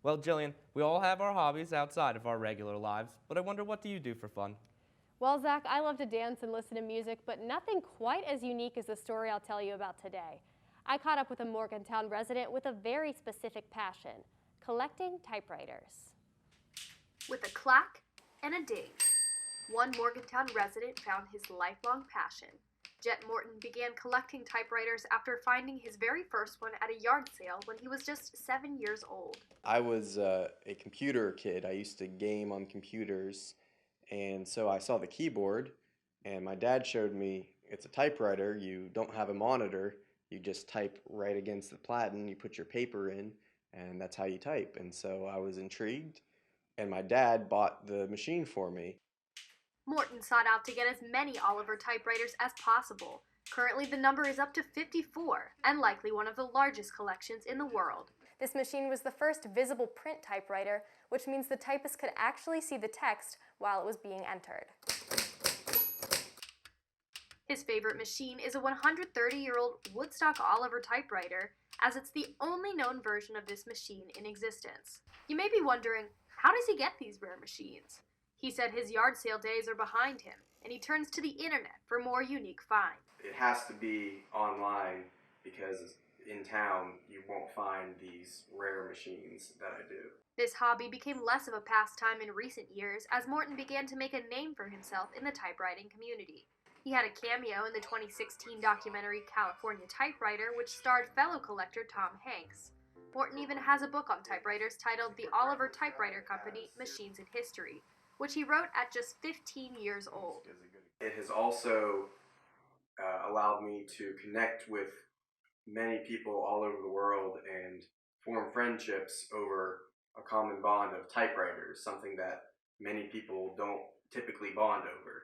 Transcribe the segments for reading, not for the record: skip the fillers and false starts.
Well, Jillian, we all have our hobbies outside of our regular lives, but I wonder, what do you do for fun? Well, Zach, I love to dance and listen to music, but nothing quite as unique as the story I'll tell you about today. I caught up with a Morgantown resident with a very specific passion: collecting typewriters. With a clack and a ding, one Morgantown resident found his lifelong passion. Jet Morton began collecting typewriters after finding his very first one at a yard sale when he was just 7 years old. I was a computer kid. I used to game on computers, and so I saw the keyboard, and my dad showed me it's a typewriter. You don't have a monitor. You just type right against the platen. You put your paper in, and that's how you type. And so I was intrigued, and my dad bought the machine for me. Morton sought out to get as many Oliver typewriters as possible. Currently, the number is up to 54, and likely one of the largest collections in the world. This machine was the first visible print typewriter, which means the typist could actually see the text while it was being entered. His favorite machine is a 130-year-old Woodstock Oliver typewriter, as it's the only known version of this machine in existence. You may be wondering, how does he get these rare machines? He said his yard sale days are behind him, and he turns to the internet for more unique finds. It has to be online because in town you won't find these rare machines that I do. This hobby became less of a pastime in recent years as Morton began to make a name for himself in the typewriting community. He had a cameo in the 2016 documentary California Typewriter, which starred fellow collector Tom Hanks. Morton even has a book on typewriters titled The Oliver Typewriter Company: Machines in History, which he wrote at just 15 years old. It has also allowed me to connect with many people all over the world and form friendships over a common bond of typewriters, something that many people don't typically bond over.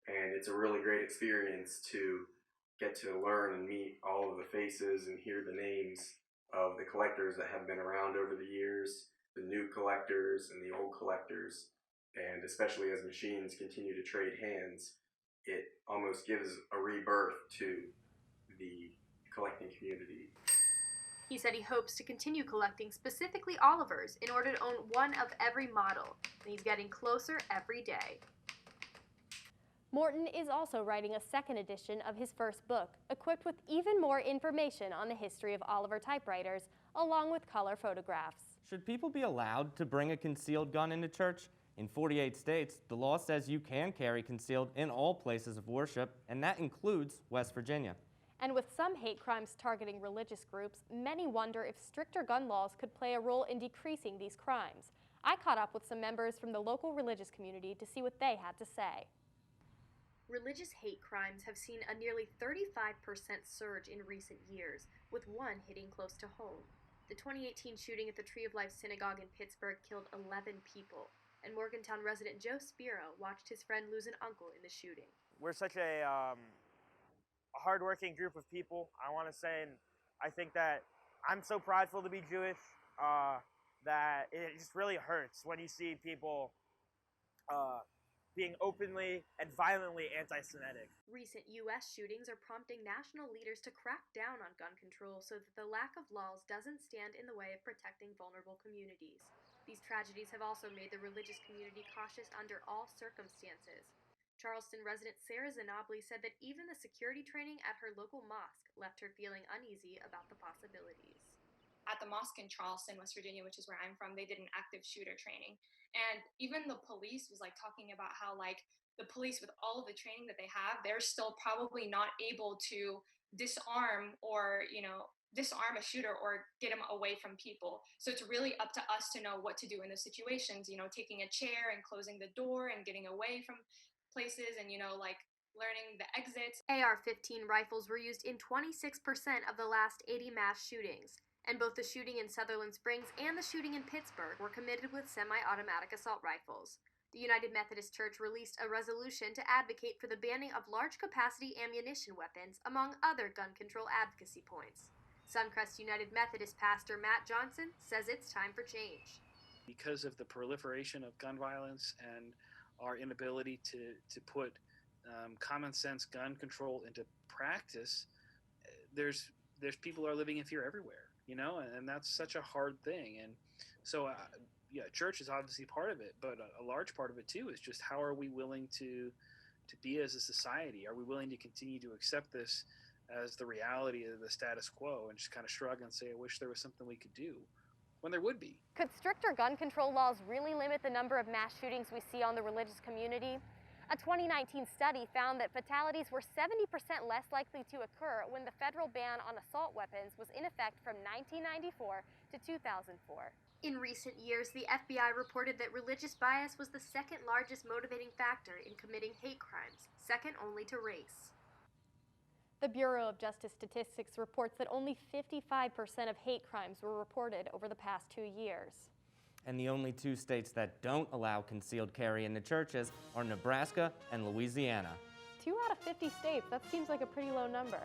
And it's a really great experience to get to learn and meet all of the faces and hear the names of the collectors that have been around over the years, the new collectors and the old collectors. And especially as machines continue to trade hands, it almost gives a rebirth to the collecting community. He said he hopes to continue collecting specifically Olivers in order to own one of every model, and he's getting closer every day. Morton is also writing a second edition of his first book, equipped with even more information on the history of Oliver typewriters, along with color photographs. Should people be allowed to bring a concealed gun into church? In 48 states, the law says you can carry concealed in all places of worship, and that includes West Virginia. And with some hate crimes targeting religious groups, many wonder if stricter gun laws could play a role in decreasing these crimes. I caught up with some members from the local religious community to see what they had to say. Religious hate crimes have seen a nearly 35% surge in recent years, with one hitting close to home. The 2018 shooting at the Tree of Life Synagogue in Pittsburgh killed 11 people, and Morgantown resident Joe Spiro watched his friend lose an uncle in the shooting. We're such a hardworking group of people, I want to say, and I think that I'm so prideful to be Jewish that it just really hurts when you see people being openly and violently anti-Semitic. Recent U.S. shootings are prompting national leaders to crack down on gun control so that the lack of laws doesn't stand in the way of protecting vulnerable communities. These tragedies have also made the religious community cautious under all circumstances. Charleston resident Sarah Zanobly said that even the security training at her local mosque left her feeling uneasy about the possibilities. At the mosque in Charleston, West Virginia, which is where I'm from, they did an active shooter training. And even the police was talking about how the police, with all of the training that they have, they're still probably not able to disarm or, disarm a shooter or get him away from people. So it's really up to us to know what to do in those situations, taking a chair and closing the door and getting away from places and, learning the exits. AR-15 rifles were used in 26% of the last 80 mass shootings, and both the shooting in Sutherland Springs and the shooting in Pittsburgh were committed with semi-automatic assault rifles. The United Methodist Church released a resolution to advocate for the banning of large-capacity ammunition weapons, among other gun control advocacy points. Suncrest United Methodist pastor Matt Johnson says it's time for change. Because of the proliferation of gun violence and our inability to put common sense gun control into practice, there's people are living in fear everywhere, and that's such a hard thing. And So, yeah, church is obviously part of it, but a large part of it too is just how are we willing to be as a society? Are we willing to continue to accept this as the reality of the status quo and just kind of shrug and say, I wish there was something we could do, when there would be? Could stricter gun control laws really limit the number of mass shootings we see on the religious community? A 2019 study found that fatalities were 70% less likely to occur when the federal ban on assault weapons was in effect from 1994 to 2004. In recent years, the FBI reported that religious bias was the second largest motivating factor in committing hate crimes, second only to race. The Bureau of Justice Statistics reports that only 55% of hate crimes were reported over the past 2 years. And the only 2 states that don't allow concealed carry in the churches are Nebraska and Louisiana. 2 out of 50 states, that seems like a pretty low number.